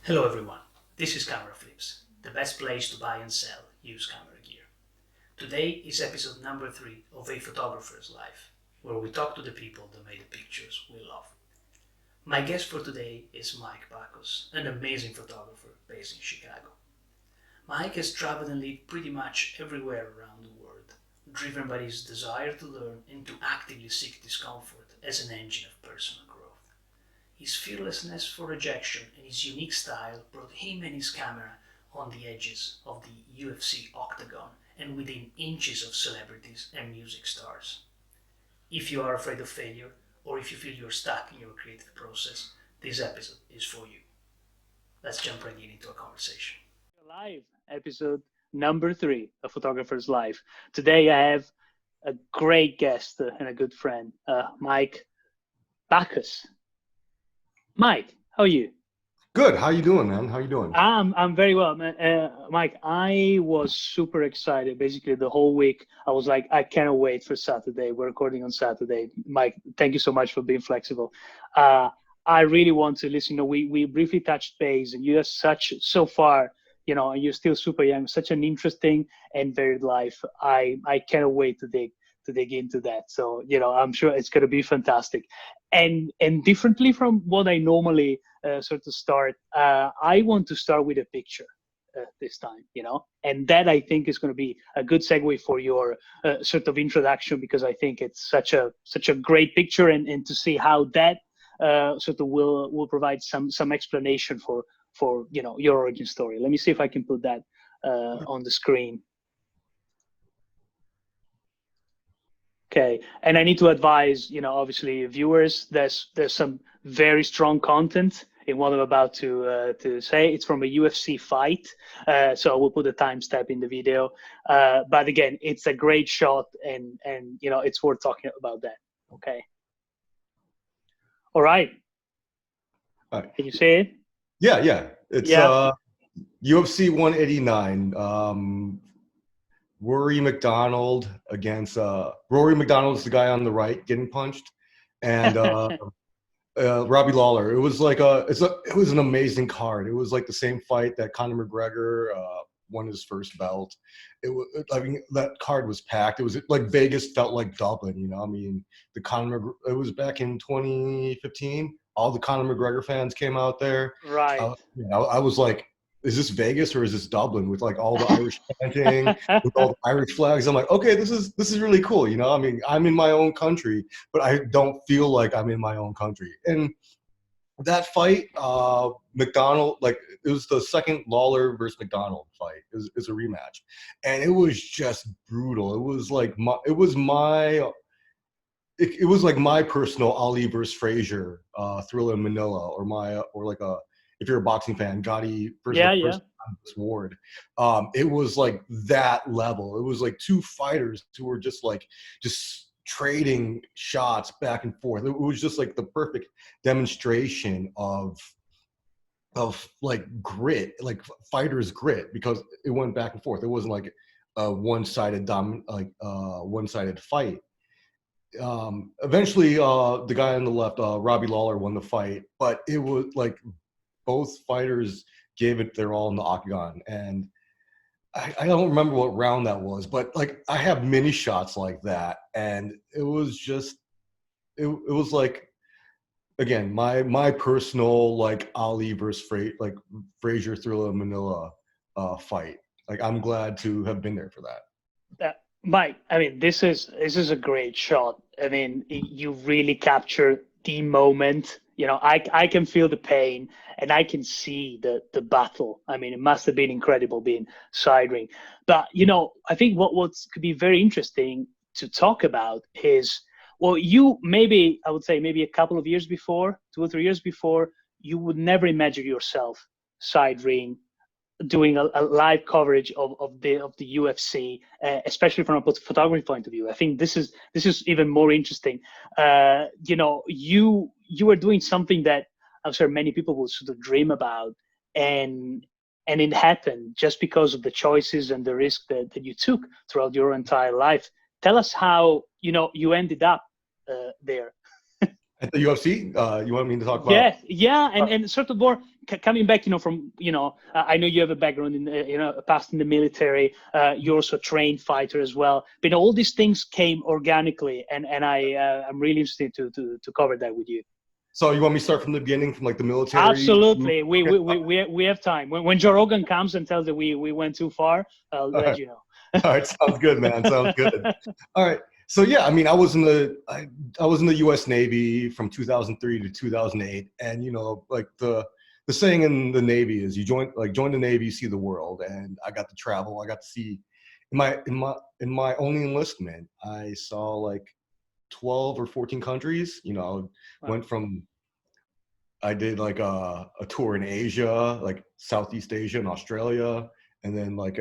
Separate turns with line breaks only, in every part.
Hello everyone, this is CameraFlips, the best place to buy and sell used camera gear. Today is episode number 3 of A Photographer's Life, where we talk to the people that made the pictures we love. My guest for today is Mike Bacos, an amazing photographer based in Chicago. Mike has traveled and lived pretty much everywhere around the world, driven by his desire to learn and to actively seek discomfort as an engine of personal growth. His fearlessness for rejection and his unique style brought him and his camera on the edges of the UFC octagon and within inches of celebrities and music stars. If you are afraid of failure, or if you feel you're stuck in your creative process, this episode is for you. Let's jump right into a conversation. Live episode number 3 of Photographer's Life. Today I have a great guest and a good friend, Mike Bacos. Mike, how are you?
Good. How you doing, man? How you doing?
I'm very well, man. Mike, I was super excited. Basically, the whole week, I was like, I cannot wait for Saturday. We're recording on Saturday. Mike, thank you so much for being flexible. I really want to listen. You know, we briefly touched base, and you have so far, you know, and you're still super young, such an interesting and varied life. I cannot wait to dig into that. So, you know, I'm sure it's going to be fantastic. And differently from what I normally sort of start, I want to start with a picture this time, you know, and that I think is going to be a good segue for your sort of introduction, because I think it's such a great picture, and to see how that sort of will provide some explanation for you know, your origin story. Let me see if I can put that on the screen. Okay, and I need to advise, you know, obviously viewers, there's some very strong content in what I'm about to say. It's from a UFC fight, so we'll put a timestamp in the video. But again, it's a great shot, and you know, it's worth talking about that. Okay. All right.
All right.
Can you see it?
Yeah. It's UFC 189. Rory McDonald against Rory McDonald's the guy on the right getting punched, and Robbie Lawler. It was like it was an amazing card. It was like the same fight that Conor McGregor won his first belt. I mean, that card was packed. It was like Vegas felt like Dublin. You know, I mean, it was back in 2015. All the Conor McGregor fans came out there.
Right.
I was like, is this Vegas or is this Dublin, with like all the Irish chanting, with all the Irish flags? I'm like, okay, this is really cool. You know, I mean, I'm in my own country, but I don't feel like I'm in my own country. And that fight, McDonald, like, it was the second Lawler versus McDonald fight. It was a rematch, and it was just brutal. It was like it was like my personal Ali versus Frazier Thriller in Manila, or like if you're a boxing fan, Gotti versus Ward. It was like that level. It was like two fighters who were just trading shots back and forth. It was just like the perfect demonstration of like grit, like fighters' grit, because it went back and forth. It wasn't like a one-sided fight. Eventually, the guy on the left, Robbie Lawler, won the fight, but it was like both fighters gave it their all in the octagon. And I don't remember what round that was, but like, I have mini shots like that, and it was just, it was like, again, my personal like Ali versus Frazier Thriller Manila fight. Like, I'm glad to have been there for that.
Mike, I mean, this is a great shot. I mean, you really capture the moment. You know, I can feel the pain, and I can see the battle. I mean, it must have been incredible being side ring. But, you know, I think what could be very interesting to talk about is, well, I would say maybe a couple of years before, 2 or 3 years before, you would never imagine yourself side ring, doing a live coverage of the UFC, especially from a photography point of view. I think this is even more interesting. You know, you are doing something that I'm sure many people will sort of dream about, and it happened just because of the choices and the risk that you took throughout your entire life. Tell us how, you know, you ended up there.
At the UFC, you want me to talk about?
Yes, yeah, and sort of more coming back, from, I know you have a background in, a past in the military. You're also a trained fighter as well. But all these things came organically, and I'm really interested to cover that with you.
So you want me to start from the beginning, from like the military?
Absolutely, we have time. When Joe Rogan comes and tells that we went too far, I'll let you know.
All right, sounds good, man. Sounds good. All right. So yeah, I mean, I was in the U.S. Navy from 2003 to 2008, and like the saying in the Navy is, you join the Navy, you see the world. And I got to travel. I got to see in my only enlistment, I saw like 12 or 14 countries.
Wow.
I did like a tour in Asia, like Southeast Asia and Australia, and then like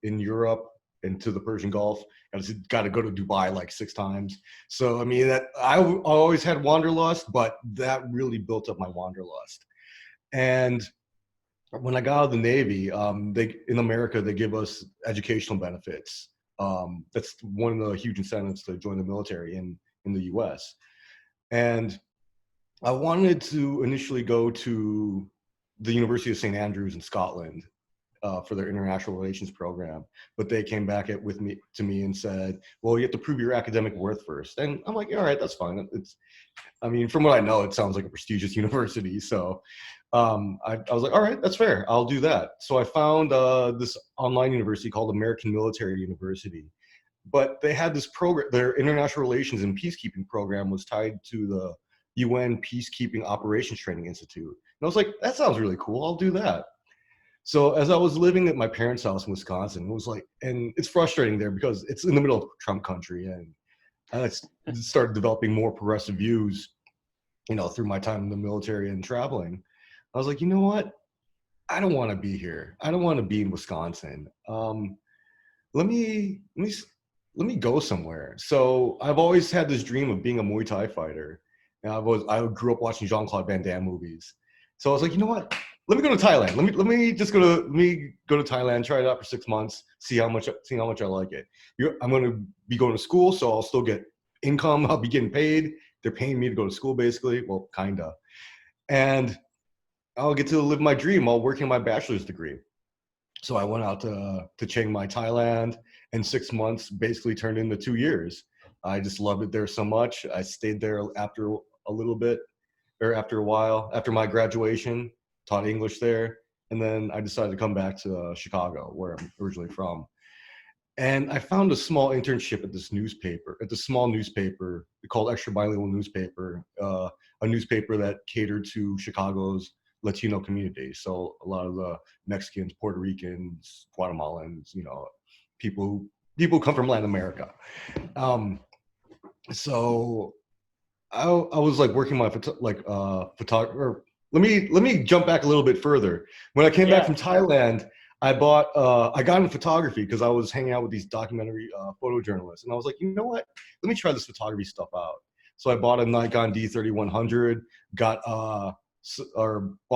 in Europe into the Persian Gulf. I just got to go to Dubai like 6 times. So I mean, that I always had wanderlust, but that really built up my wanderlust. And when I got out of the Navy, in America they give us educational benefits. That's one of the huge incentives to join the military in the U.S. And I wanted to initially go to the University of St. Andrews in Scotland for their international relations program, but they came back to me and said, "Well, you have to prove your academic worth first." And I'm like, "All right, that's fine." From what I know, it sounds like a prestigious university. So I was like, "All right, that's fair. I'll do that." So I found this online university called American Military University, but they had this program. Their international relations and peacekeeping program was tied to the UN Peacekeeping Operations Training Institute. And I was like, that sounds really cool. I'll do that. So as I was living at my parents' house in Wisconsin, it was like, and it's frustrating there because it's in the middle of Trump country, and I started developing more progressive views, through my time in the military and traveling. I was like, you know what? I don't want to be here. I don't want to be in Wisconsin. Let me go somewhere. So I've always had this dream of being a Muay Thai fighter. And I grew up watching Jean-Claude Van Damme movies. So I was like, you know what? Let me go to Thailand. Let me go to Thailand, try it out for 6 months, see how much I like it. I'm going to be going to school, so I'll still get income. I'll be getting paid. They're paying me to go to school, basically. Well, kinda. And I'll get to live my dream while working on my bachelor's degree. So I went out to Chiang Mai, Thailand, and 6 months basically turned into 2 years. I just loved it there so much. I stayed there after a while, after my graduation, taught English there. And then I decided to come back to Chicago, where I'm originally from. And I found a small internship at the small newspaper called Extra Bilingual Newspaper, a newspaper that catered to Chicago's Latino community. So a lot of the Mexicans, Puerto Ricans, Guatemalans, people who come from Latin America. So I was like working my photographer. Let me jump back a little bit further. When I came back from Thailand, I got into photography because I was hanging out with these documentary photojournalists, and I was like, you know what? Let me try this photography stuff out. So I bought a Nikon D3100, bought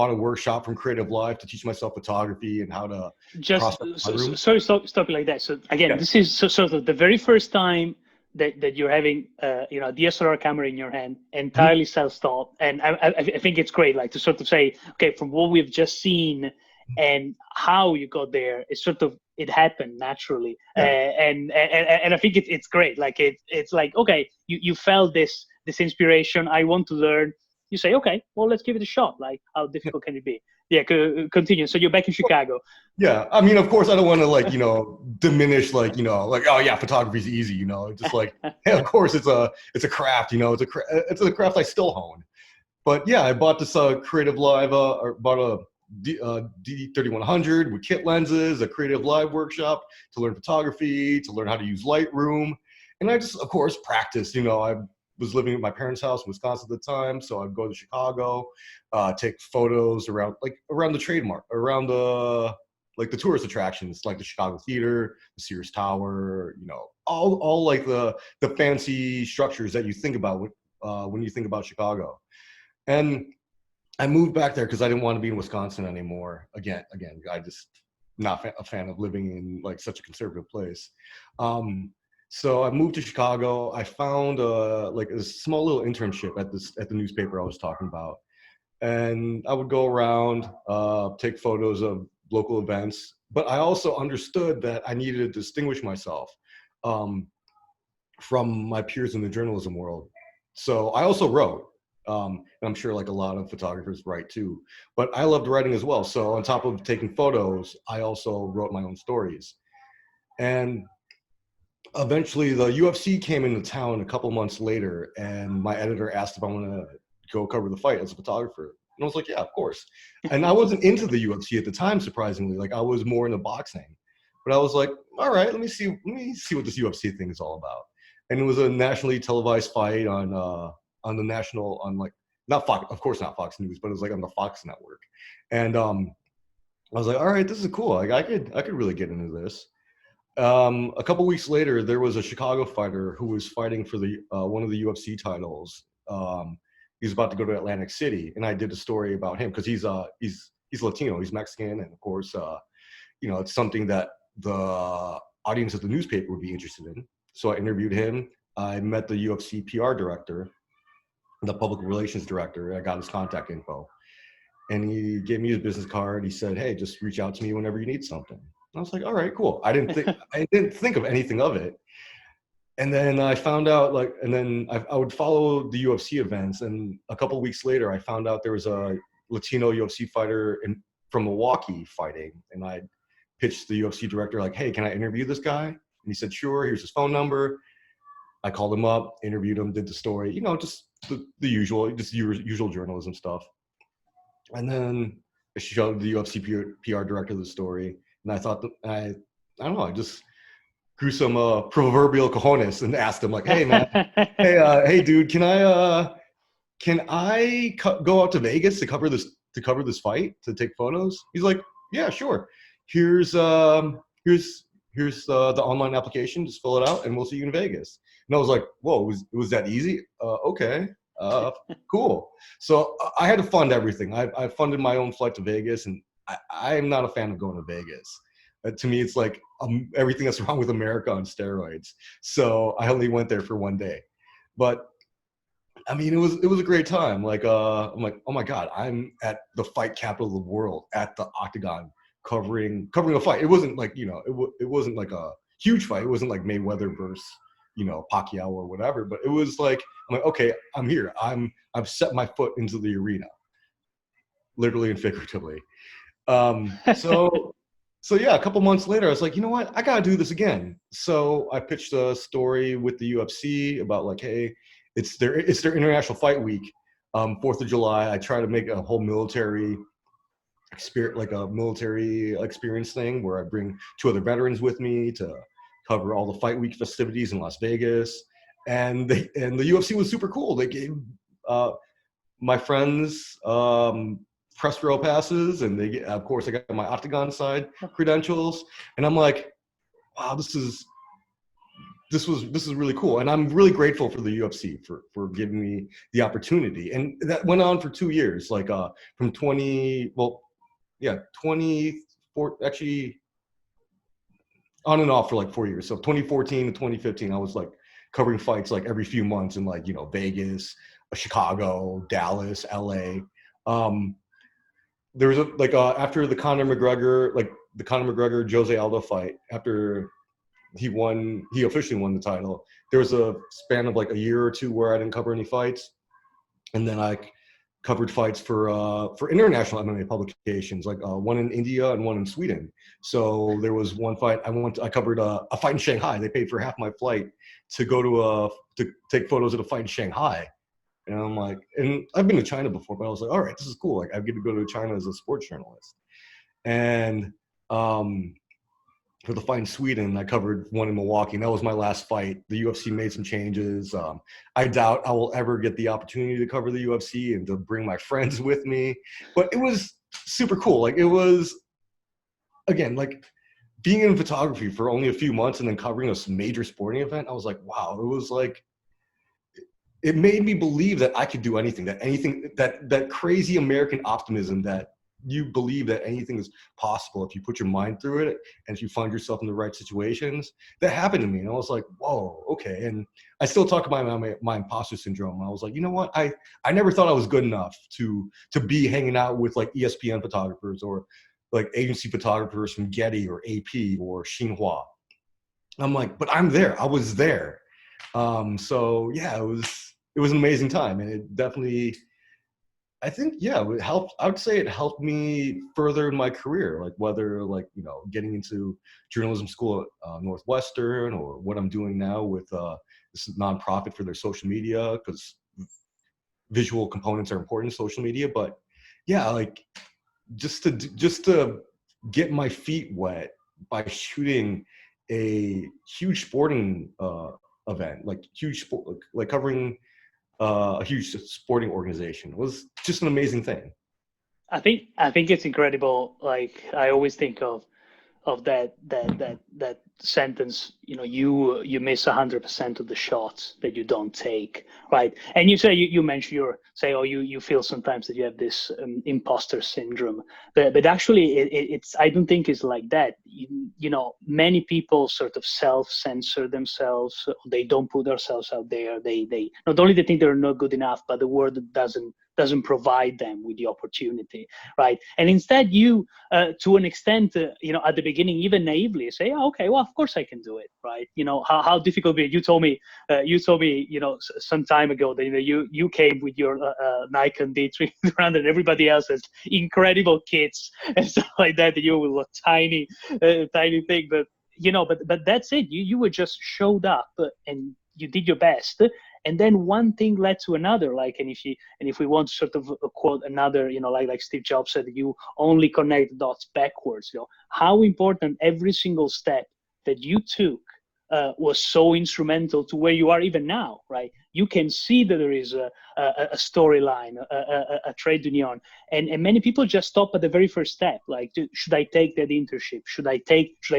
a workshop from Creative Live to teach myself photography and how to
sorry, stop it like that. So again, This is sort of the very first time that you're having a DSLR camera in your hand, entirely self-taught, and I think it's great, like to sort of say, okay, from what we've just seen and how you got there, it happened naturally, and I think it's great. Like it's like, okay, you felt this inspiration. I want to learn. You say, okay, well, let's give it a shot. Like, how difficult can it be? Yeah, continue. So you're back in Chicago.
Yeah, I mean, of course, I don't want to diminish oh yeah, photography's easy. Just like, hey, of course, it's a craft. It's a craft I still hone. But yeah, I bought this Creative Live, or bought a D3100 with kit lenses, a Creative Live workshop to learn photography, to learn how to use Lightroom, and I just, of course, practiced. I was living at my parents' house in Wisconsin at the time, so I'd go to Chicago, take photos around the tourist attractions, like the Chicago Theater, the Sears Tower, all like the fancy structures that you think about when you think about Chicago. And I moved back there because I didn't want to be in Wisconsin anymore. Again, I just not a fan of living in like such a conservative place. So I moved to Chicago. I found like a small little internship at the newspaper I was talking about, and I would go around, take photos of local events. But I also understood that I needed to distinguish myself um, from my peers in the journalism world. So I also wrote. And I'm sure like a lot of photographers write too, but I loved writing as well. So on top of taking photos, I also wrote my own stories. And eventually the UFC came into town a couple months later, and my editor asked if I want to go cover the fight as a photographer. And I was like, yeah, of course. And I wasn't into the UFC at the time, surprisingly. Like I was more into boxing. But I was like, all right, let me see what this UFC thing is all about. And it was a nationally televised fight on the national, on like, not Fox, of course not Fox News, but it was like on the Fox network. And I was like, all right, this is cool. Like I could really get into this. A couple weeks later, there was a Chicago fighter who was fighting for the one of the UFC titles. He was about to go to Atlantic City, and I did a story about him because he's Latino, he's Mexican, and of course, it's something that the audience of the newspaper would be interested in. So I interviewed him. I met the UFC PR director, the public relations director. I got his contact info, and he gave me his business card. He said, "Hey, just reach out to me whenever you need something." And I was like, "All right, cool." I didn't think of anything of it. And then I found out, like, and then I would follow the UFC events. And a couple of weeks later, I found out there was a Latino UFC fighter from Milwaukee fighting. And I pitched the UFC director, like, "Hey, can I interview this guy?" And he said, "Sure, here's his phone number." I called him up, interviewed him, did the story, just the usual, just usual journalism stuff. And then I showed the UFC PR director the story. And I thought, I don't know, I just grew some proverbial cojones and asked him, like, "Hey man, hey dude, can I go out to Vegas to cover this fight, to take photos?" He's like, "Yeah, sure. Here's the online application. Just fill it out, and we'll see you in Vegas." And I was like, "Whoa, it was that easy? Okay, cool." So I had to fund everything. I funded my own flight to Vegas, and I'm not a fan of going to Vegas. To me, it's like everything that's wrong with America on steroids. So I only went there for one day, but I mean, it was a great time. Like, I'm like, oh my God, I'm at the fight capital of the world, at the Octagon, covering a fight. It wasn't like, it wasn't like a huge fight. It wasn't like Mayweather versus, Pacquiao or whatever. But it was like, I'm like, okay, I'm here. I've set my foot into the arena, literally and figuratively. So yeah, a couple months later, I was like, you know what? I gotta do this again. So I pitched a story with the UFC about, like, hey, it's their International Fight Week, 4th of July. I try to make a whole military experience thing where I bring 2 other veterans with me to cover all the Fight Week festivities in Las Vegas. And the UFC was super cool. They gave my friends press row passes, and of course I got my Octagon side credentials, and I'm like, wow, this is really cool. And I'm really grateful for the UFC for giving me the opportunity. And that went on for 2 years, like from 24, actually on and off for like 4 years. So 2014 to 2015, I was like covering fights like every few months in, like, Vegas, Chicago, Dallas, LA. There was after the Conor McGregor Jose Aldo fight, after he officially won the title, there was a span of like a year or two where I didn't cover any fights, and then I covered fights for international MMA publications, like one in India and one in Sweden. So there was one fight I covered a fight in Shanghai. They paid for half my flight to go to take photos of the fight in Shanghai. And I'm like, and I've been to China before, but I was like, all right, this is cool. Like, I get to go to China as a sports journalist. And for the fight in Sweden, I covered one in Milwaukee, and that was my last fight. The UFC made some changes. I doubt I will ever get the opportunity to cover the UFC and to bring my friends with me. But it was super cool. Like, it was, again, like being in photography for only a few months and then covering a major sporting event. I was like, wow, it was like, it made me believe that I could do anything, that crazy American optimism that you believe that anything is possible if you put your mind through it and if you find yourself in the right situations. That happened to me, and I was like, whoa, okay. And I still talk about my imposter syndrome. I was like, you know what? I never thought I was good enough to be hanging out with like ESPN photographers or like agency photographers from Getty or AP or Xinhua. I'm like, but I'm there. I was there. So yeah, it was an amazing time, and it definitely, I think, yeah, it helped. I would say it helped me further in my career, like whether like, you know, getting into journalism school at Northwestern, or what I'm doing now with this nonprofit for their social media, because visual components are important in social media. But yeah, like just to get my feet wet by shooting a huge sporting event, like huge sport, like covering a huge sporting organization, was just an amazing thing.
I think it's incredible. Like I always think of that sentence, you know, you miss 100% of the shots that you don't take, right? And you say you mentioned you feel sometimes that you have this imposter syndrome, but actually it's I don't think it's like that. You know, many people sort of self-censor themselves. They don't put themselves out there. They not only they think they're not good enough, but the world doesn't provide them with the opportunity, right? And instead you to an extent, you know, at the beginning, even naively say, oh, okay, well, of course I can do it, right? You know, how difficult it is. You told me, you know, some time ago that, you know, you came with your Nikon D300 and everybody else has incredible kits and stuff like that, and you with a tiny thing, but, you know, but that's it. You were just showed up and you did your best. And then one thing led to another, like, and if we want to sort of quote another, you know, like Steve Jobs said, you only connect dots backwards. You know, how important every single step that you took was so instrumental to where you are even now, right? You can see that there is a storyline, a trade union, and many people just stop at the very first step. Like, should I take that internship? Should I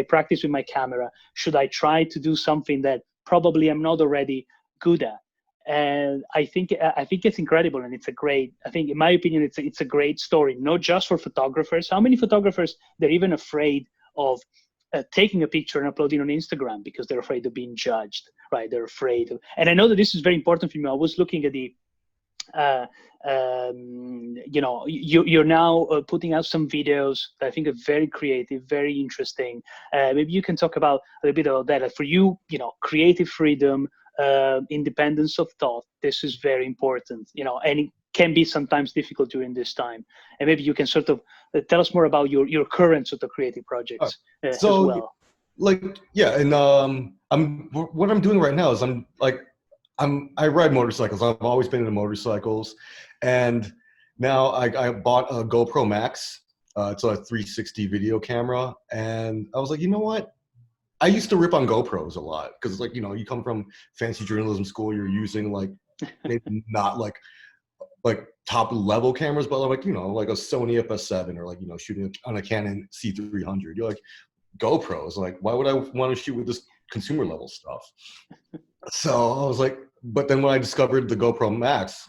practice with my camera? Should I try to do something that probably I'm not already good at? And I think it's incredible, and it's a great. I think, in my opinion, it's a great story, not just for photographers. How many photographers, they're even afraid of taking a picture and uploading on Instagram because they're afraid of being judged, right? They're afraid of, and I know that this is very important for me. I was looking at the, you know, you're now putting out some videos that I think are very creative, very interesting. Maybe you can talk about a little bit about that. For you, you know, creative freedom, independence of thought, this is very important, you know, and it can be sometimes difficult during this time. And maybe you can sort of tell us more about your current sort of creative projects as well.
Like, yeah, and what I'm doing right now is I ride motorcycles. I've always been into motorcycles, and now I bought a GoPro Max. It's a 360 video camera, and I was like, you know what? I used to rip on GoPros a lot because, like, you know, you come from fancy journalism school, you're using like maybe not like top level cameras, but like, you know, like a Sony FS7 or like, you know, shooting on a Canon C300. You're like, GoPros, like, why would I want to shoot with this consumer level stuff? So I was like, but then when I discovered the GoPro Max,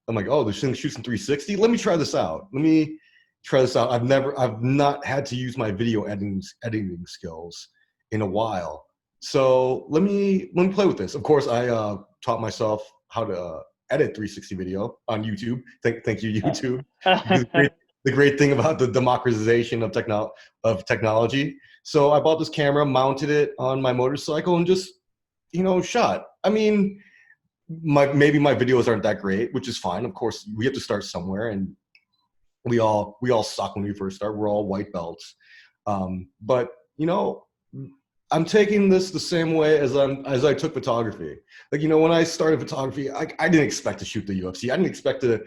I'm like, oh, this thing shoots in 360. Let me try this out. I've not had to use my video editing skills in a while. So let me play with this. Of course, I taught myself how to edit 360 video on YouTube. Thank you, YouTube. The great thing about the democratization of technology. So I bought this camera, mounted it on my motorcycle, and just, you know, shot. I mean, maybe my videos aren't that great, which is fine. Of course, we have to start somewhere, and we all suck when we first start. We're all white belts. But, you know, I'm taking this the same way as I took photography. Like, you know, when I started photography, I didn't expect to shoot the UFC. I didn't expect to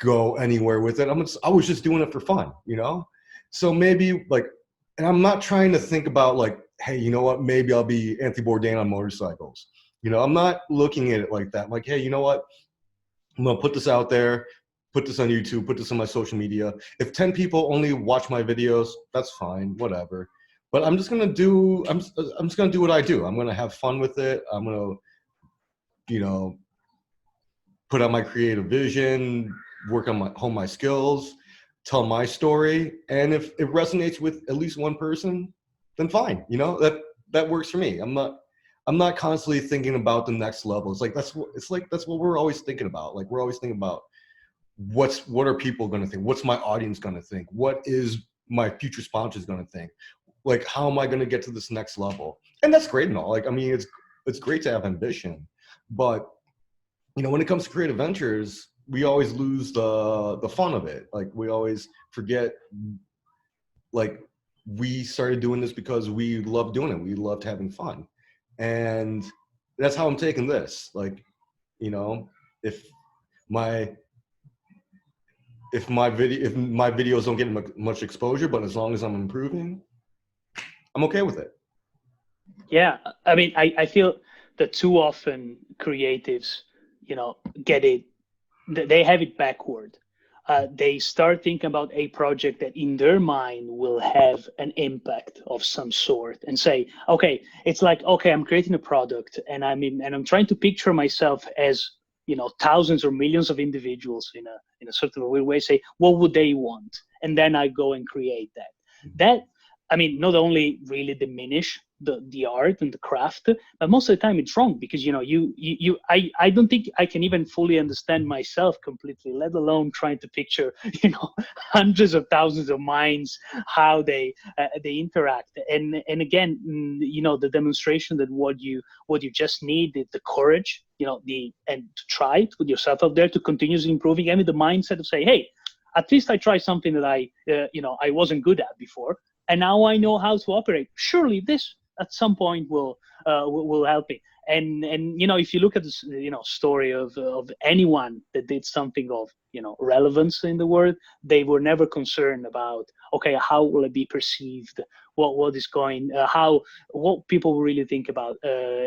go anywhere with it. I was just doing it for fun, you know? So maybe, like, and I'm not trying to think about like, hey, you know what? Maybe I'll be Anthony Bourdain on motorcycles. You know, I'm not looking at it like that. I'm like, hey, you know what? I'm gonna put this out there, put this on YouTube, put this on my social media. If 10 people only watch my videos, that's fine, whatever. But I'm just gonna do what I do. I'm gonna have fun with it. I'm gonna, you know, put out my creative vision, work on hone my skills, tell my story, and if it resonates with at least one person, then fine. You know, that works for me. I'm not constantly thinking about the next level. It's like that's what we're always thinking about. Like we're always thinking about what are people going to think? What's my audience going to think? What is my future sponsors going to think? Like, how am I going to get to this next level? And that's great and all. Like, I mean, it's great to have ambition, but you know, when it comes to creative ventures, we always lose the fun of it. Like, we always forget, like, we started doing this because we loved doing it. We loved having fun. And that's how I'm taking this. Like, you know, if my videos don't get much exposure, but as long as I'm improving, I'm okay with it.
Yeah, I mean, I feel that too often creatives, you know, they have it backward. They start thinking about a project that in their mind will have an impact of some sort, and say, okay, it's like, okay, I'm creating a product, and I'm trying to picture myself as, you know, thousands or millions of individuals in a sort of a weird way, say, what would they want? And then I go and create that. That, I mean, not only really diminish the art and the craft, but most of the time it's wrong, because, you know, I don't think I can even fully understand myself completely, let alone trying to picture, you know, hundreds of thousands of minds, how they interact. And again, you know, the demonstration that what you just need is the courage, you know, and to try it with yourself out there, to continuously improving, and the mindset of say, hey, at least I tried something that I wasn't good at before, and now I know how to operate. Surely this at some point will help me. And you know, if you look at this, you know, story of anyone that did something of, you know, relevance in the world, they were never concerned about, okay, how will it be perceived? What is going? What people will really think about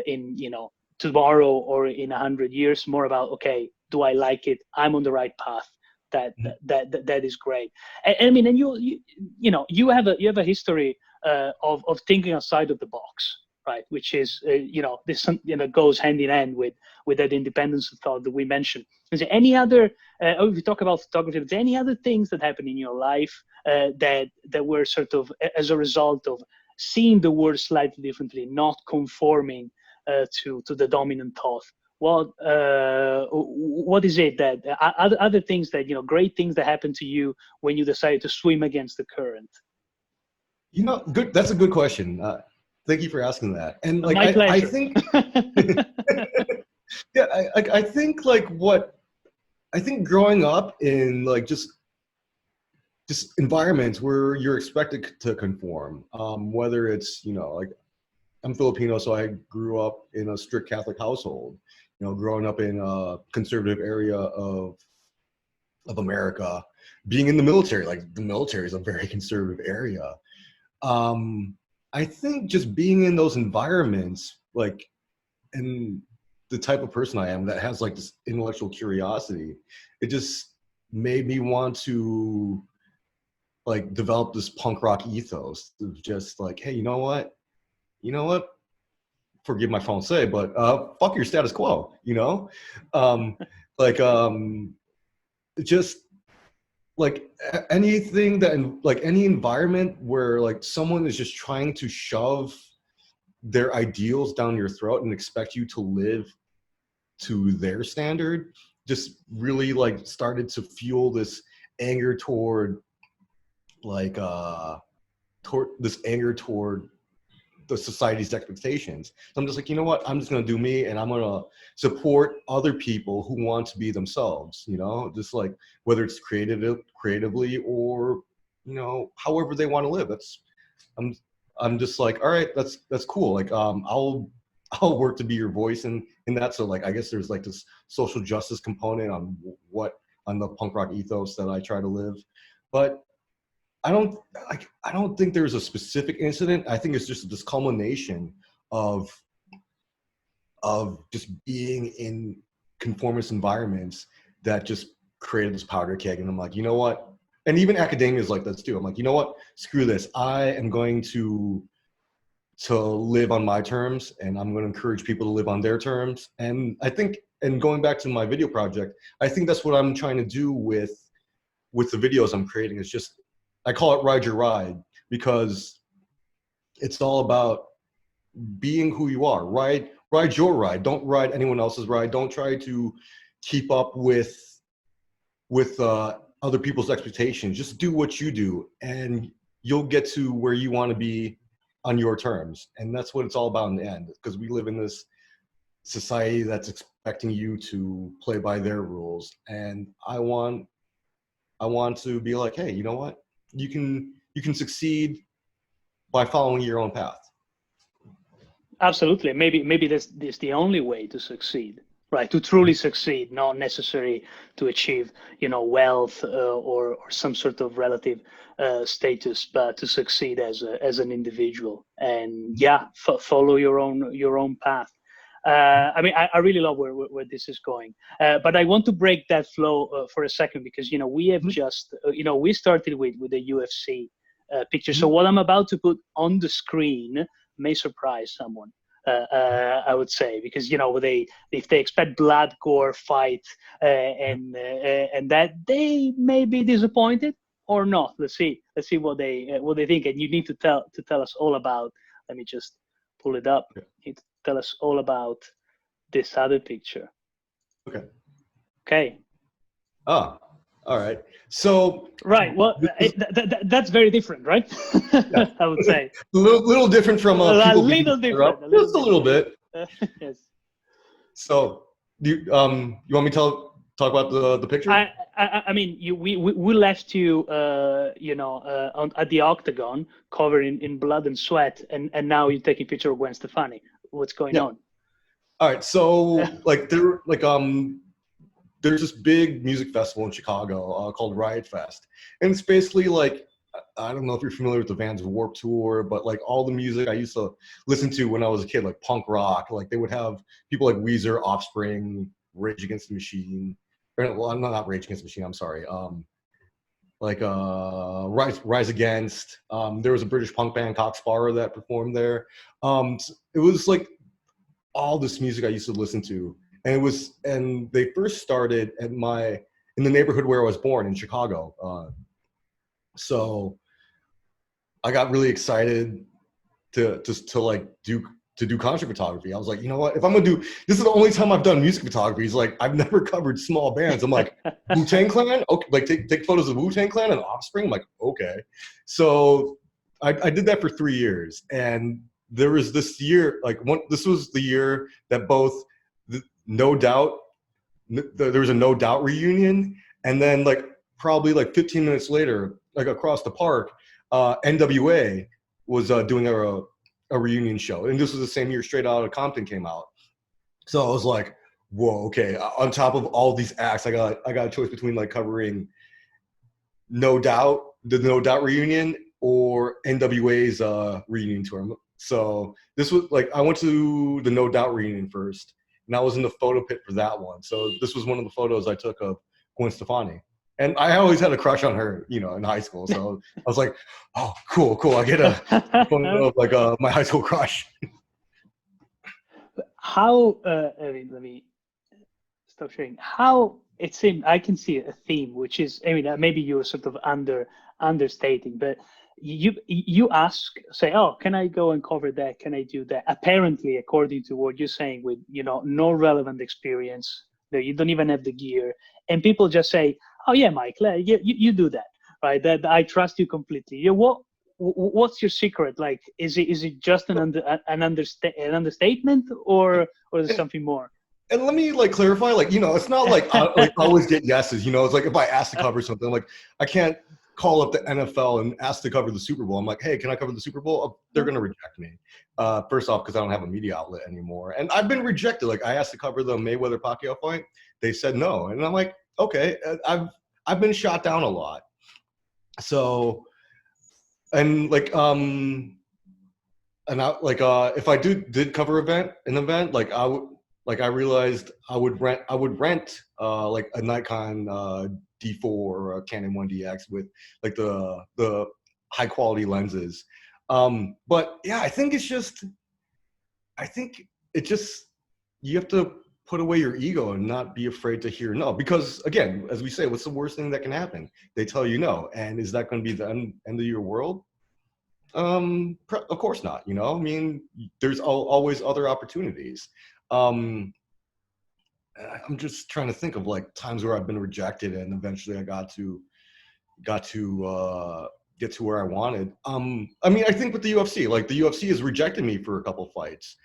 in, you know, tomorrow or in 100 years? More about, okay, do I like it? I'm on the right path. That is great. And I mean, and you know, you have a history of thinking outside of the box, right? Which is you know, this, you know, goes hand in hand with that independence of thought that we mentioned. Is there any other? If we talk about photography, is there any other things that happened in your life that were sort of as a result of seeing the world slightly differently, not conforming to the dominant thought? What is it that other things that, you know, great things that happened to you when you decided to swim against the current?
You know, good. That's a good question. Thank you for asking that. And like,
my pleasure.
I think, yeah, I think like I think growing up in like just environments where you're expected to conform, whether it's, you know, like, I'm Filipino, so I grew up in a strict Catholic household. You know, growing up in a conservative area of America, being in the military, like the military is a very conservative area. I think just being in those environments, like, and the type of person I am that has like this intellectual curiosity, it just made me want to like develop this punk rock ethos of just like, hey, you know what? Forgive my français, but fuck your status quo, you know? Like, just like anything that, like any environment where like someone is just trying to shove their ideals down your throat and expect you to live to their standard, just really like started to fuel this anger toward like, toward the society's expectations. So I'm just like, you know what? I'm just gonna do me, and I'm gonna support other people who want to be themselves. You know, just like whether it's creatively or, you know, however they want to live. I'm just like, all right, that's cool. Like, I'll work to be your voice in that. So like, I guess there's like this social justice component on the punk rock ethos that I try to live, but I don't think there's a specific incident. I think it's just this culmination of just being in conformist environments that just created this powder keg. And I'm like, you know what? And even academia is like this too. I'm like, you know what? Screw this. I am going to live on my terms, and I'm going to encourage people to live on their terms. And I think, and going back to my video project, I think that's what I'm trying to do with with the videos I'm creating is just, I call it ride your ride, because it's all about being who you are. Ride your ride. Don't ride anyone else's ride. Don't try to keep up with other people's expectations. Just do what you do, and you'll get to where you want to be on your terms. And that's what it's all about in the end, because we live in this society that's expecting you to play by their rules. And I want to be like, hey, you know what? You can succeed by following your own path.
Absolutely. Maybe this the only way to succeed, right? To truly succeed, not necessarily to achieve, wealth or some sort of relative status, but to succeed as an individual. And yeah, follow your own path. I mean, I really love where this is going, but I want to break that flow for a second, because we have just we started with the UFC picture. So what I'm about to put on the screen may surprise someone, I would say, because if they expect blood, gore, fight, and that, they may be disappointed or not. Let's see what they think, and you need to tell us all about. Let me just pull it up. You need to tell us all about this other picture. Okay.
Ah, all right. So
right. Well, that's very different, right? Yeah. I would say
a little different from
a little different.
Just a little bit.
Yes.
So you want me to talk about the picture?
I mean, we left you at the octagon, covered in blood and sweat, and now you're taking a picture of Gwen Stefani. What's going on?
All right. So there's this big music festival in Chicago called Riot Fest. And it's basically like, I don't know if you're familiar with the Vans of Warped Tour, but like all the music I used to listen to when I was a kid, like punk rock, like they would have people like Weezer, Offspring, Rage Against the Machine. Well, not Rage Against the Machine, I'm sorry. Rise Against. There was a British punk band, Cocksparrow, that performed there. It was like all this music I used to listen to. And they first started in the neighborhood where I was born in Chicago. So I got really excited to do concert photography. I was like, you know what? If I'm gonna this is the only time I've done music photography. It's like I've never covered small bands. I'm like, Wu-Tang Clan? Okay, like take photos of Wu-Tang Clan and Offspring. I'm like, okay. So I did that for 3 years, and there was this year, this was the year that both No Doubt, there was a No Doubt reunion, and then probably 15 minutes later, across the park, NWA was doing a reunion show, and this was the same year Straight Outta Compton came out. So I was like, whoa, okay. On top of all these acts, I got a choice between covering No Doubt, the No Doubt reunion, or NWA's reunion tour. So this was I went to the No Doubt reunion first, and I was in the photo pit for that one. So this was one of the photos I took of Gwen Stefani. And I always had a crush on her, in high school. So I was like, oh, cool. I get a photo of my high school crush.
How, let me stop sharing. How it seemed, I can see a theme, which is, maybe you're sort of understating, but you say, oh, can I go and cover that? Can I do that? Apparently, according to what you're saying, with no relevant experience, you don't even have the gear, and people just say, oh yeah, Mike, you do that, right? That I trust you completely. What's your secret? Is it just an understatement, or is it something more?
And let me clarify, it's not I always get yeses. It's like if I ask to cover something, I can't call up the NFL and ask to cover the Super Bowl. I'm like, hey, can I cover the Super Bowl? Oh, they're going to reject me. First off, because I don't have a media outlet anymore. And I've been rejected. I asked to cover the Mayweather-Pacquiao fight. They said no. And I'm like, okay, I've been shot down a lot. So, and if I did cover an event, I realized I would rent a Nikon D4 or a Canon 1DX with the high quality lenses. But yeah, I think it's just you have to put away your ego and not be afraid to hear no. Because again, as we say, what's the worst thing that can happen? They tell you no. And is that going to be the end of your world? Of course not. You know, I mean, there's always other opportunities. I'm just trying to think of like times where I've been rejected and eventually I got to get to where I wanted. I mean, I think with the UFC, like the UFC has rejected me for a couple fights.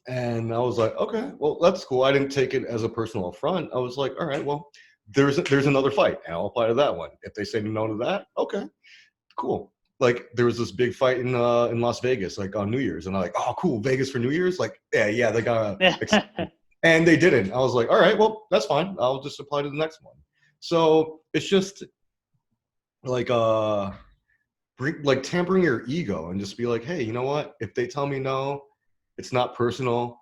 And I was like, okay, well, that's cool. I didn't take it as a personal affront. I was like, all right, well, there's another fight, and I'll apply to that one. If they say no to that, okay, cool. Like there was this big fight in Las Vegas, like on New Year's, and I'm like, oh, cool, Vegas for New Year's, like, yeah, they gotta accept me. And they didn't. I was like, all right, well, that's fine. I'll just apply to the next one. So it's just like tampering your ego and just be like, hey, you know what? If they tell me no, it's not personal.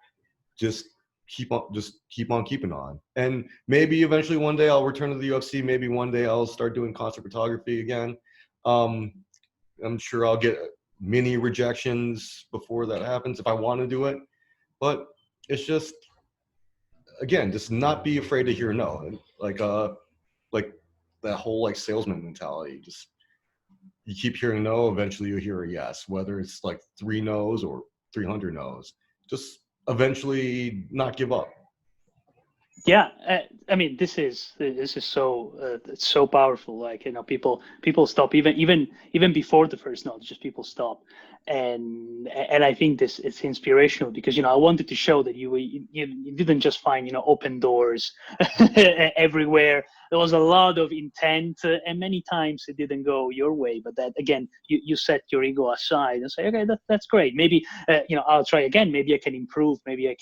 Just keep on keeping on. And maybe eventually one day I'll return to the UFC. Maybe one day I'll start doing concert photography again. I'm sure I'll get many rejections before that happens if I want to do it. But it's just, again, just not be afraid to hear no. Like that whole like salesman mentality. Just you keep hearing no, eventually you'll hear a yes. Whether it's like 3 no's or 300 no's. Just eventually not give up.
Yeah, I mean, this is so it's so powerful. Like, you know, people stop even before the first note. Just people stop, and I think this it's inspirational because, you know, I wanted to show that you didn't just find, you know, open doors everywhere. There was a lot of intent, and many times it didn't go your way. But that again, you set your ego aside and say, okay, that's great. Maybe you know, I'll try again. Maybe I can improve. Maybe I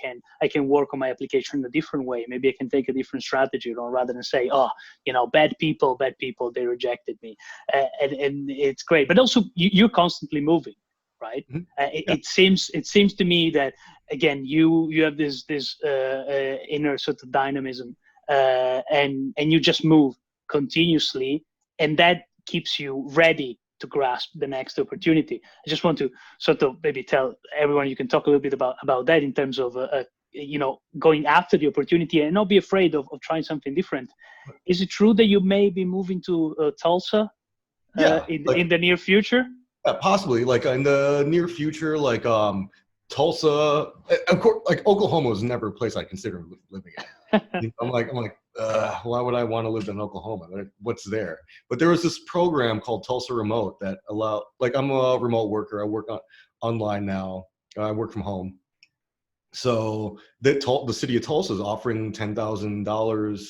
can work on my application in a different way. Maybe I can take a different strategy, rather than say, oh, you know, bad people, they rejected me, and it's great. But also, you're constantly moving, right?
Mm-hmm.
It seems to me that again, you have this inner sort of dynamism. And you just move continuously, and that keeps you ready to grasp the next opportunity. I just want to sort of maybe tell everyone, you can talk a little bit about that in terms of you know, going after the opportunity and not be afraid of trying something different. Is it true that you may be moving to Tulsa in the near future?
Possibly, like in the near future, like Tulsa, of course, like Oklahoma was never a place I considered living in. I'm like, why would I want to live in Oklahoma? What's there? But there was this program called Tulsa Remote that allowed, like, I'm a remote worker. I work online now. I work from home. So the city of Tulsa is offering $10,000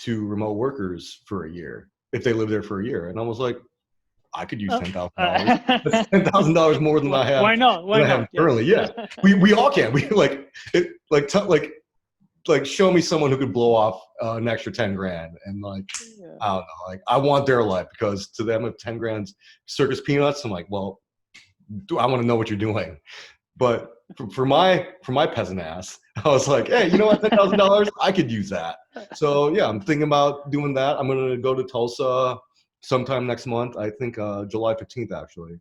to remote workers for a year if they live there for a year. And I was like, I could use $10,000. That's $10,000 more than I have.
Why not? Why not?
Currently, yes. We all can. We like show me someone who could blow off an extra 10 grand, and like, yeah. I don't know, like I want their life, because to them, if 10 grand's circus peanuts, I'm like, well, I want to know what you're doing. But for my peasant ass, I was like, hey, you know what, $10,000, I could use that. So yeah, I'm thinking about doing that. I'm gonna go to Tulsa sometime next month. I think July 15th actually,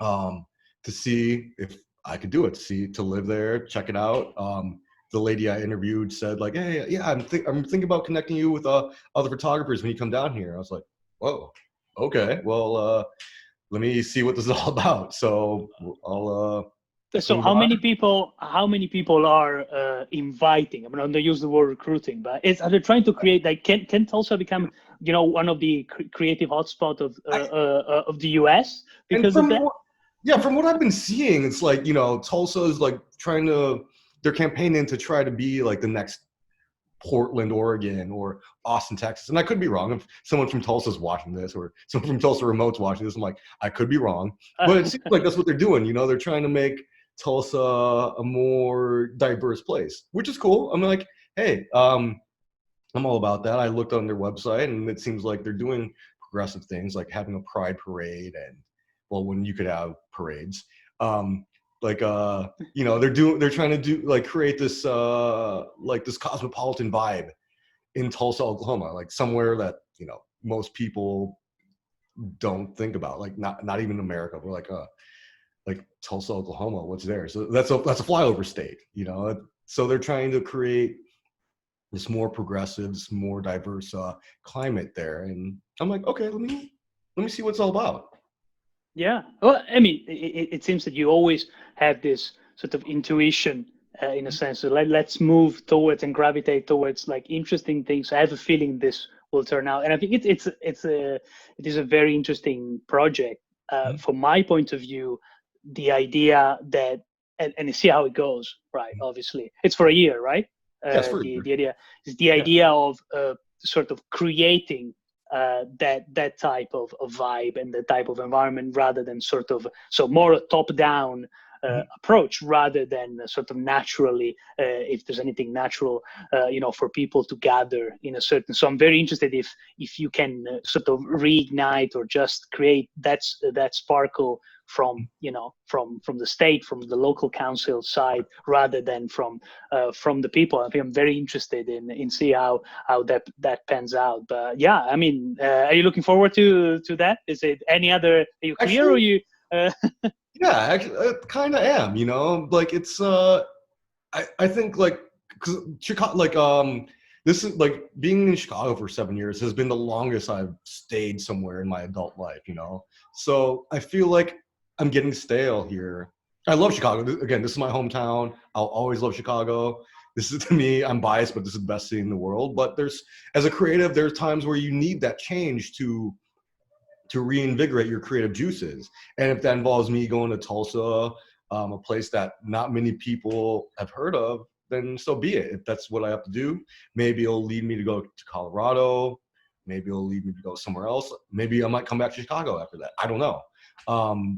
to see if I could do it. To live there, check it out. The lady I interviewed said like, hey, yeah, I'm thinking about connecting you with other photographers when you come down here. I was like, whoa, okay, well, let me see what this is all about. So I'll.
So how many people are inviting? I'm not going to use the word recruiting, but are they trying to create, like, can Tulsa become, you know, one of the creative hotspot of the US because of that?
From what I've been seeing, it's like, you know, Tulsa is like they're campaigning to try to be like the next Portland, Oregon, or Austin, Texas. And I could be wrong. If someone from Tulsa is watching this, or someone from Tulsa Remote's watching this, I'm like, I could be wrong. But it seems like that's what they're doing. You know, they're trying to make Tulsa a more diverse place, which is cool. I'm like, hey, I'm all about that. I looked on their website, and it seems like they're doing progressive things, like having a pride parade, and well, when you could have parades. You know, they're trying to do, like, create this like this cosmopolitan vibe in Tulsa, Oklahoma, like somewhere that, you know, most people don't think about, like not even America. We're like Tulsa, Oklahoma, what's there? So that's a flyover state, you know. So they're trying to create this more progressive, this more diverse climate there. And I'm like, okay, let me see what it's all about.
Yeah. Well, I mean, it seems that you always have this sort of intuition in a sense. So let's move towards and gravitate towards like interesting things. I have a feeling this will turn out, and I think it is a very interesting project. From my point of view, the idea that and see how it goes. Right. Obviously, it's for a year, right?
Yes,
The idea is the idea of sort of creating that type of vibe and the type of environment, rather than sort of more a top-down approach, rather than sort of naturally, if there's anything natural, for people to gather in a certain. So I'm very interested if you can sort of reignite or just create that sparkle from from the state, from the local council side, rather than from the people. I think I'm very interested in see how that pans out. But yeah, I mean, are you looking forward to that? Is it any other? Are you clear,
actually,
or you?
Yeah, actually, I kind of am. Like it's I think like because Chicago, like this is like being in Chicago for 7 years has been the longest I've stayed somewhere in my adult life. So I feel like I'm getting stale here. I love Chicago. Again, this is my hometown. I'll always love Chicago. This is, to me, I'm biased, but this is the best city in the world. But as a creative, there's times where you need that change to reinvigorate your creative juices. And if that involves me going to Tulsa, a place that not many people have heard of, then so be it. If that's what I have to do, maybe it'll lead me to go to Colorado. Maybe it'll lead me to go somewhere else. Maybe I might come back to Chicago after that. I don't know.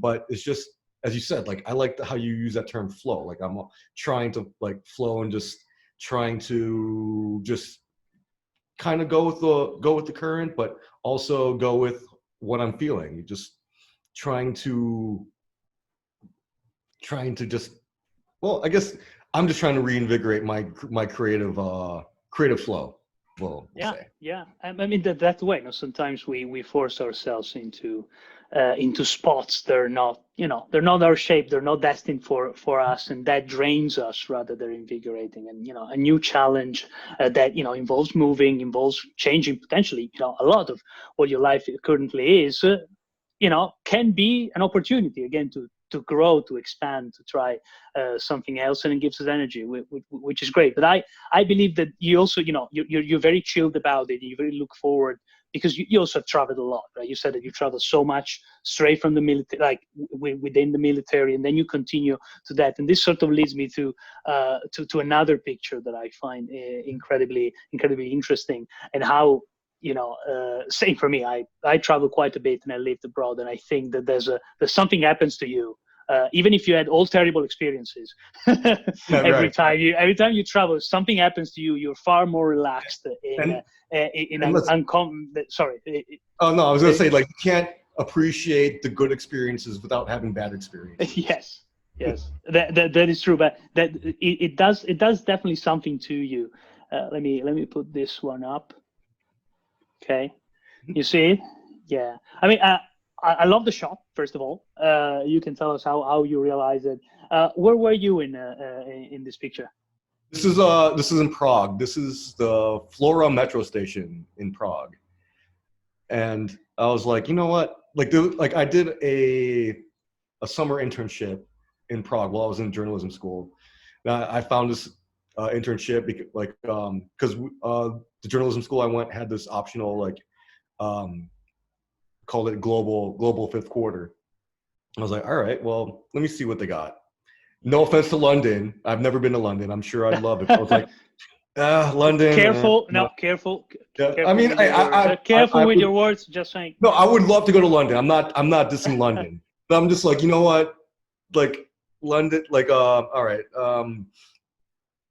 But it's just, as you said, like, I like how you use that term flow. Like, I'm trying to like flow and just trying to just kind of go with the current, but also go with what I'm feeling. Just trying to just, well, I guess I'm just trying to reinvigorate my creative flow.
Yeah. I mean that way. Sometimes we force ourselves into spots that are not, they're not our shape. They're not destined for us, and that drains us rather than invigorating. And a new challenge that involves moving, involves changing potentially. A lot of what your life currently is, can be an opportunity again to grow, to expand, to try something else, and it gives us energy, which is great. But I believe that you also, you're very chilled about it. You very look forward, because you also have traveled a lot, right? You said that you travel so much straight from the military, like within the military, and then you continue to that. And this sort of leads me to another picture that I find incredibly interesting, and how, same for me. I travel quite a bit and I lived abroad, and I think that there's something happens to you, even if you had all terrible experiences. Every time you travel, something happens to you. You're far more relaxed Sorry.
Oh no, I was gonna say, like, you can't appreciate the good experiences without having bad experiences.
Yes, that is true. But that it does definitely something to you. Let me put this one up. Okay, you see it? Yeah. I mean, I love the shot. First of all, you can tell us how you realize it. Where were you in this picture?
This is in Prague. This is the Flora metro station in Prague. And I was like, you know what? Like I did a summer internship in Prague while I was in journalism school. Now, I found this internship because the journalism school I went had this optional, like, called it global fifth quarter. I was like, all right, well, let me see what they got. No offense to London. I've never been to London. I'm sure I'd love it. I was like, London.
Careful.
Careful.
I mean, careful with your words. Just saying.
No, I would love to go to London. I'm not dissing London, but I'm just like, you know what? Like, London, like, all right,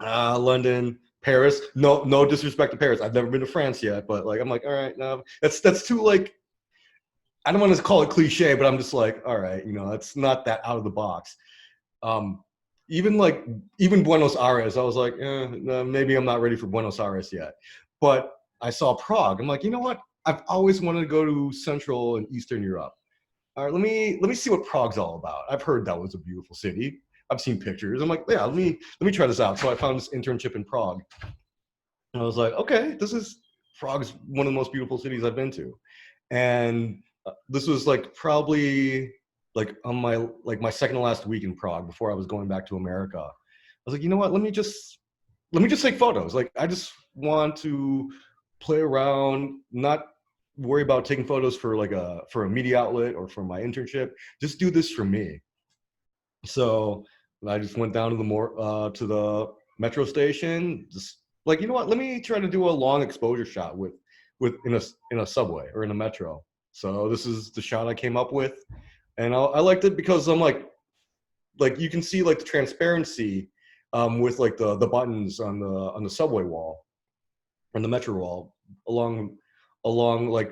London, Paris. No disrespect to Paris. I've never been to France yet, but like, I'm like, all right, no, that's too, like, I don't want to call it cliche, but I'm just like, all right, it's not that out of the box. Even Buenos Aires, I was like, no, maybe I'm not ready for Buenos Aires yet. But I saw Prague. I'm like, you know what? I've always wanted to go to Central and Eastern Europe. All right, let me see what Prague's all about. I've heard that was a beautiful city. I've seen pictures. I'm like, yeah, let me try this out. So I found this internship in Prague. And I was like, okay, Prague's one of the most beautiful cities I've been to. And this was like probably like on my second to last week in Prague before I was going back to America. I was like, you know what, let me just take photos. Like, I just want to play around, not worry about taking photos for a media outlet or for my internship. Just do this for me. So I just went down to the metro station, just like, you know what, let me try to do a long exposure shot in a subway or in a metro. So this is the shot I came up with, and I liked it because I'm like you can see like the transparency with like the buttons on the subway wall and the metro wall along like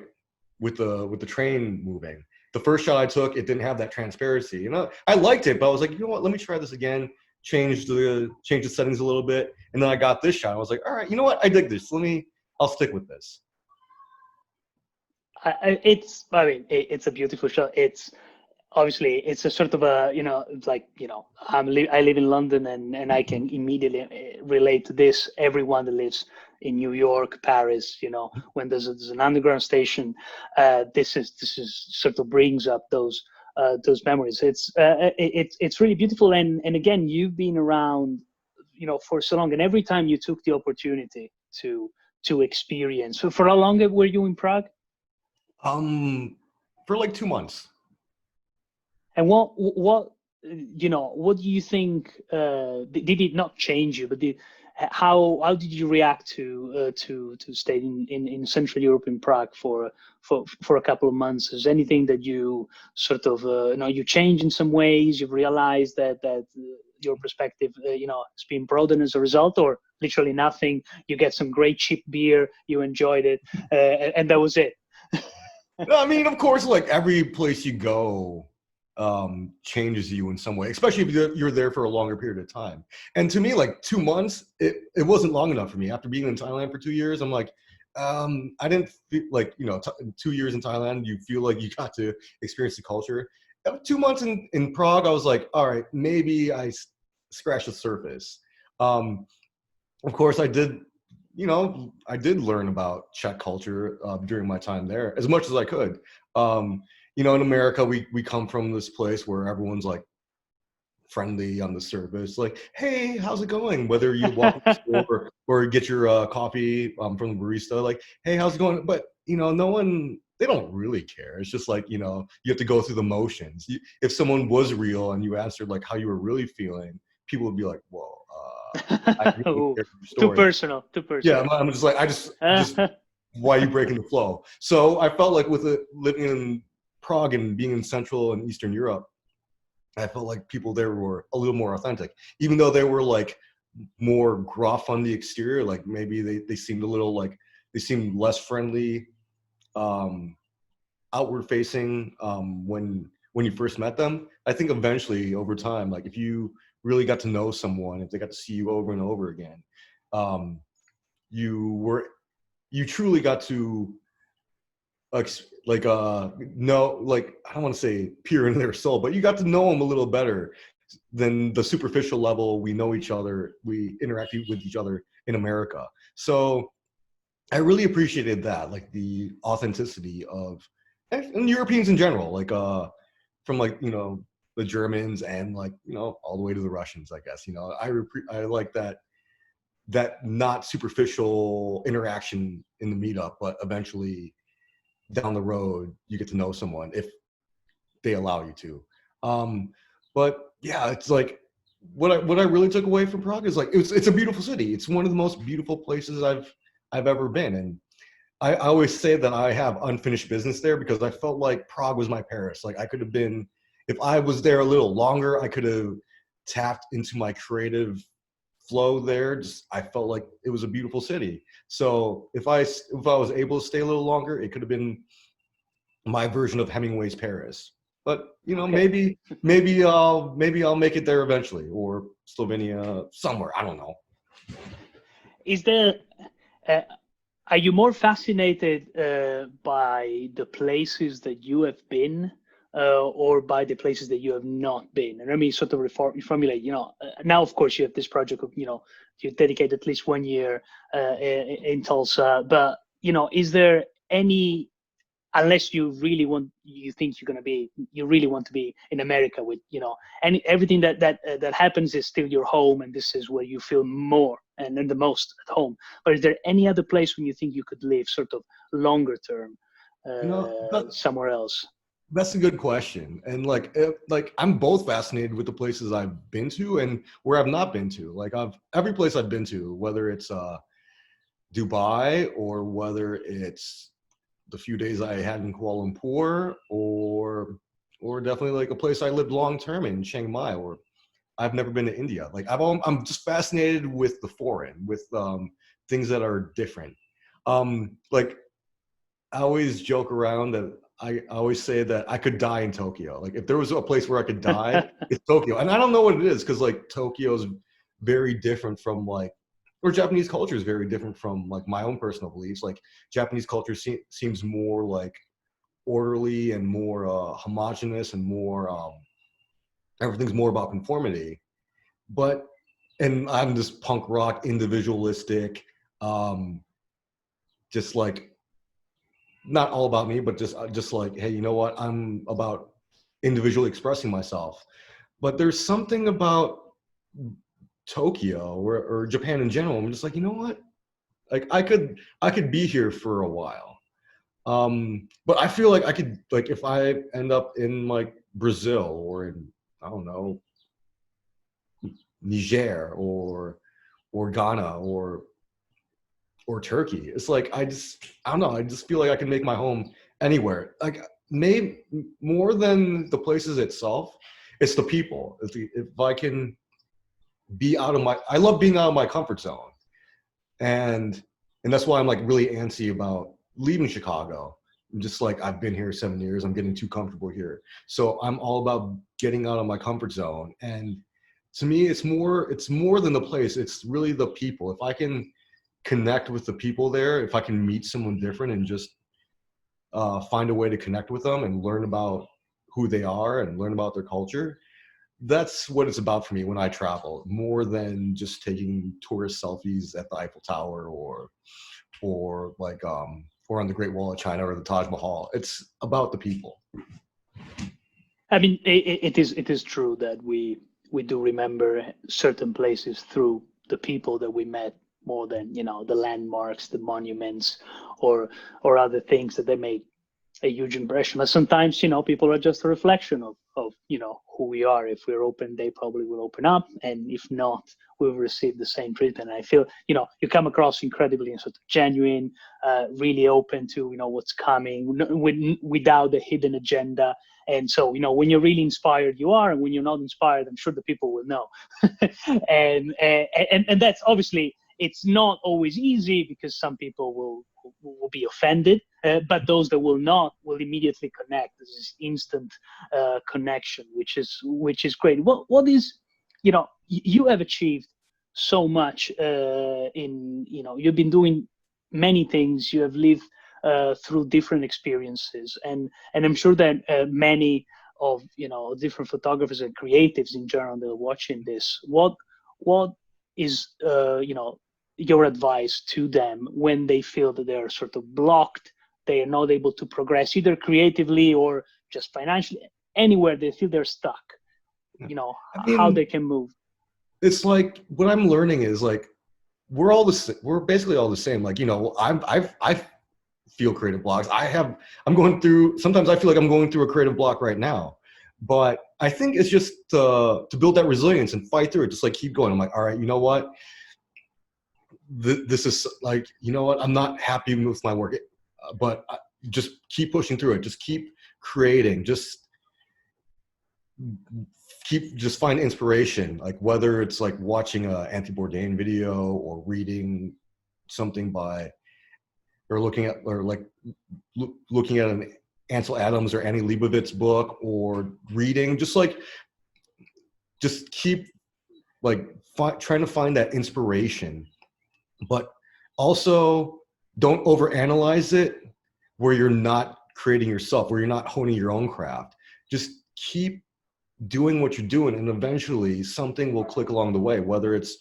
with the train moving. The first shot I took, it didn't have that transparency. I liked it, but I was like, you know what, let me try this again. Change the settings a little bit, and then I got this shot. I was like, all right, you know what, I dig this. I'll stick with this.
It's a beautiful shot. It's obviously it's a sort of a, I live in London, and I can immediately relate to this. Everyone that lives in New York, Paris, when there's an underground station, this is sort of brings up those memories. It's really beautiful, and again, you've been around, for so long, and every time you took the opportunity to experience. So for how long were you in Prague?
For like 2 months.
And what do you think? Did it not change you? But how did you react to staying in Central Europe, in Prague for a couple of months? Is anything that you sort of you change in some ways? You've realized that your perspective has been broadened as a result, or literally nothing? You get some great cheap beer, you enjoyed it, and that was it.
No, I mean, of course, like every place you go changes you in some way, especially if you're there for a longer period of time. And to me, like 2 months, it wasn't long enough for me. After being in Thailand for 2 years, I'm like, I didn't feel like, 2 years in Thailand, you feel like you got to experience the culture. 2 months in Prague, I was like, all right, maybe I scratched the surface. Of course, I did learn about Czech culture during my time there as much as I could. In America, we come from this place where everyone's like friendly on the surface, like, hey, how's it going? Whether you walk to the store or get your coffee from the barista, like, hey, how's it going? But they don't really care. It's just like, you have to go through the motions. If someone was real and you answered like how you were really feeling, people would be like, whoa.
Too personal.
Yeah, I'm just like, just why are you breaking the flow? So I felt like with living in Prague and being in Central and Eastern Europe, I felt like people there were a little more authentic, even though they were like more gruff on the exterior. Like maybe they seemed a little like they seemed less friendly, outward facing when you first met them. I think eventually over time, like if you really got to know someone, if they got to see you over and over again, you truly got to know, like, I don't want to say peer into their soul, but you got to know them a little better than the superficial level. We know each other, we interact with each other in America. So I really appreciated that, like the authenticity and Europeans in general, like from like, the Germans and like, all the way to the Russians, I guess, I like that not superficial interaction in the meetup, but eventually down the road, you get to know someone if they allow you to. But yeah, it's like what I really took away from Prague is like, it's a beautiful city. It's one of the most beautiful places I've ever been. And I always say that I have unfinished business there because I felt like Prague was my Paris. Like I could have been, if I was there a little longer, I could have tapped into my creative flow there. I felt like it was a beautiful city. So if I was able to stay a little longer, it could have been my version of Hemingway's Paris. But okay. maybe I'll make it there eventually, or Slovenia, somewhere. I don't know.
Is there? Are you more fascinated by the places that you have been or by the places that you have not been? And let me sort of reformulate, now, of course, you have this project of, you dedicate at least 1 year in Tulsa, but, is there any, unless you really want, you think you really want to be in America with, and everything that happens is still your home, and this is where you feel more and the most at home. But is there any other place when you think you could live sort of longer term somewhere else?
That's a good question. And like I'm both fascinated with the places I've been to and where I've not been to. Like every place I've been to, whether it's Dubai or whether it's the few days I had in Kuala Lumpur or definitely like a place I lived long term in Chiang Mai, or I've never been to India. Like I'm just fascinated with the foreign, with things that are different. Like I always joke around that I always say that I could die in Tokyo. Like if there was a place where I could die, it's Tokyo. And I don't know what it is, because like Tokyo is very different from like, or Japanese culture is very different from like my own personal beliefs. Like Japanese culture seems more like orderly and more homogenous and more, everything's more about conformity. And I'm this punk rock, individualistic, just like, not all about me, but just like, hey, you know what? I'm about individually expressing myself. But there's something about Tokyo or Japan in general. I'm just like, you know what? Like I could be here for a while. But I feel like I could, like if I end up in like Brazil or in, I don't know, Niger or Ghana or Turkey. It's like, I don't know. I just feel like I can make my home anywhere. Like maybe more than the places itself, it's the people. If I can be I love being out of my comfort zone. And that's why I'm like really antsy about leaving Chicago. I'm just like, I've been here 7 years. I'm getting too comfortable here. So I'm all about getting out of my comfort zone. And to me, it's more than the place. It's really the people. If I can connect with the people there, if I can meet someone different and just find a way to connect with them and learn about who they are and learn about their culture, that's what it's about for me when I travel, more than just taking tourist selfies at the Eiffel Tower or like or on the Great Wall of China or the Taj Mahal. It's about the people.
I mean, it is true that we do remember certain places through the people that we met, more than the landmarks, the monuments, or other things that they made a huge impression. But sometimes people are just a reflection of who we are. If we're open, they probably will open up, and if not, we'll receive the same treatment. And I feel you come across incredibly sort of genuine, really open to what's coming, without the hidden agenda. And so when you're really inspired, you are, and when you're not inspired, I'm sure the people will know. and that's obviously, it's not always easy, because some people will be offended, but those that will not will immediately connect. There's this instant connection, which is great. What is, you have achieved so much you've been doing many things. You have lived through different experiences, and I'm sure that many of different photographers and creatives in general that are watching this, what is your advice to them when they feel that they're sort of blocked, they are not able to progress either creatively or just financially, anywhere they feel they're stuck, how they can move?
It's like, what I'm learning is like, we're basically all the same. Like, I feel creative blocks. Sometimes I feel like I'm going through a creative block right now, but I think it's just to build that resilience and fight through it. Just like keep going. I'm like, all right, you know what? This is like, I'm not happy with my work, but just keep pushing through it. Just keep creating. Just find inspiration. Like whether it's like watching a Anthony Bourdain video or reading something or looking at an Ansel Adams or Annie Leibovitz book, or reading, just keep like trying to find that inspiration. But also don't overanalyze it, where you're not creating yourself, where you're not honing your own craft. Just keep doing what you're doing, and eventually something will click along the way, whether it's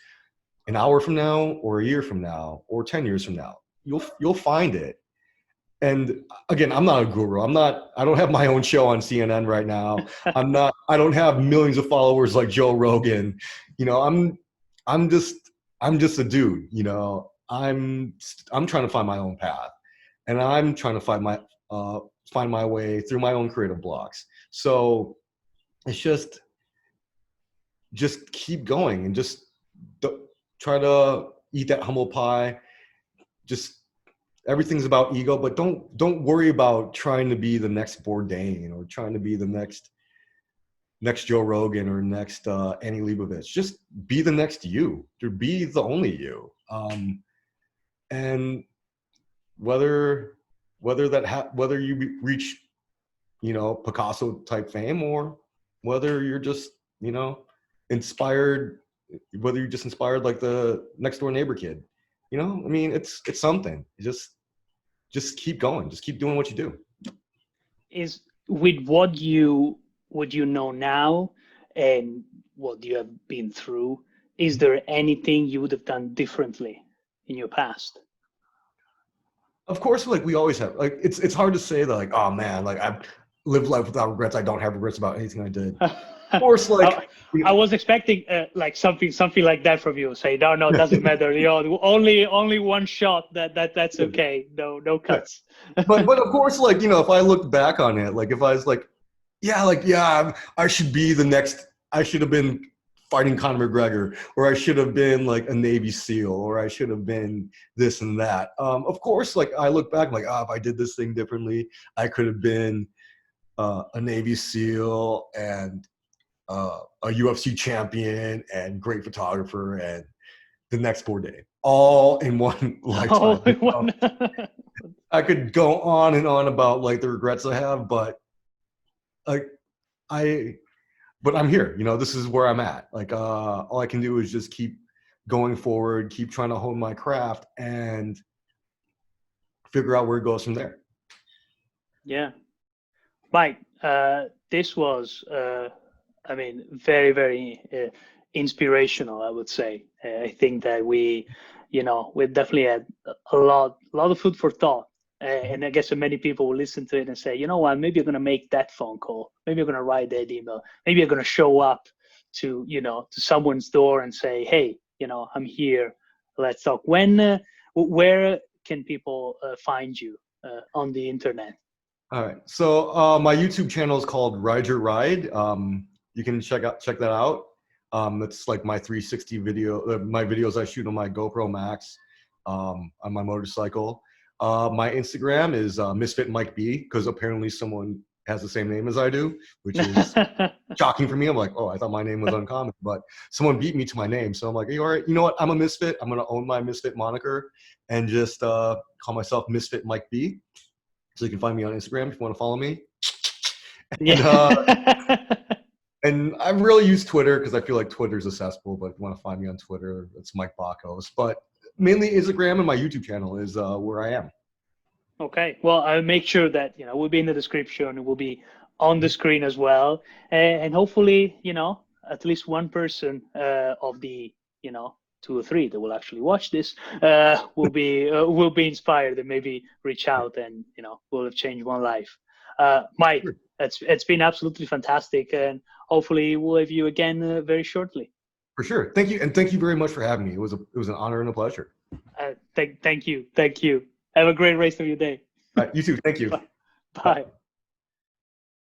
an hour from now or a year from now or 10 years from now. You'll find it. And again, I'm not a guru. I don't have my own show on CNN right now. I don't have millions of followers like Joe Rogan. You know, I'm just a dude, you know. I'm trying to find my own path, and I'm trying to find my way through my own creative blocks. So it's just keep going, and just try to eat that humble pie. Just everything's about ego, but don't worry about trying to be the next Bourdain or trying to be the next Joe Rogan or next Annie Leibovitz. Just be the next you. To be the only you. And whether you reach, you know, Picasso type fame, or whether you're just, you know, inspired, whether you're just inspired like the next door neighbor kid, you know, I mean, it's something. Just keep going. Just keep doing what you do.
Is with what you know now and what you have been through, is there anything you would have done differently in your past?
Of course, like we always have. Like it's hard to say that, like, oh man, like I've lived life without regrets. I don't have regrets about anything I did. Of course, like
I was expecting like something like that from you. Say no, it doesn't matter. You know, only one shot. That's okay. No cuts.
but of course, like, you know, if I looked back on it, like if I was like, I should be the next. I should have been fighting Conor McGregor, or I should have been like a Navy SEAL, or I should have been this and that. Of course, like I look back, like, if I did this thing differently, I could have been a Navy SEAL and a UFC champion and great photographer and the next Bourdain, all in one lifetime.
All in one.
I could go on and on about like the regrets I have, but like but I'm here, you know, this is where I'm at. Like, all I can do is just keep going forward, keep trying to hone my craft and figure out where it goes from there.
Yeah. Mike, this was, I mean, very, very inspirational, I would say. I think that we definitely had a lot of food for thought. And I guess many people will listen to it and say, you know what, maybe I'm going to make that phone call. Maybe I'm going to write that email. Maybe I'm going to show up to, you know, to someone's door and say, hey, you know, I'm here. Let's talk. Where can people find you on the internet?
All right. So my YouTube channel is called Ride Your Ride. You can check that out. It's like my 360 video, my videos I shoot on my GoPro Max on my motorcycle. My Instagram is Misfit Mike B, because apparently someone has the same name as I do, which is shocking for me. I'm like, oh, I thought my name was uncommon, but someone beat me to my name. So I'm like, hey, all right, you know what? I'm a misfit. I'm going to own my misfit moniker and just call myself Misfit Mike B. So you can find me on Instagram if you want to follow me. And I really use Twitter because I feel like Twitter's accessible, but if you want to find me on Twitter, it's Mike Bacos. But mainly Instagram and my YouTube channel is where I am.
Okay. Well, I'll make sure that, you know, we'll be in the description. It will be on the screen as well. And hopefully, you know, at least one person of the, you know, 2 or 3 that will actually watch this will be inspired and maybe reach out and, you know, will have changed one life. Mike, sure. It's been absolutely fantastic, and hopefully we'll have you again very shortly.
For sure. Thank you, and thank you very much for having me. It was an honor and a pleasure.
Thank you. Have a great rest of your day.
You too. Thank you.
Bye.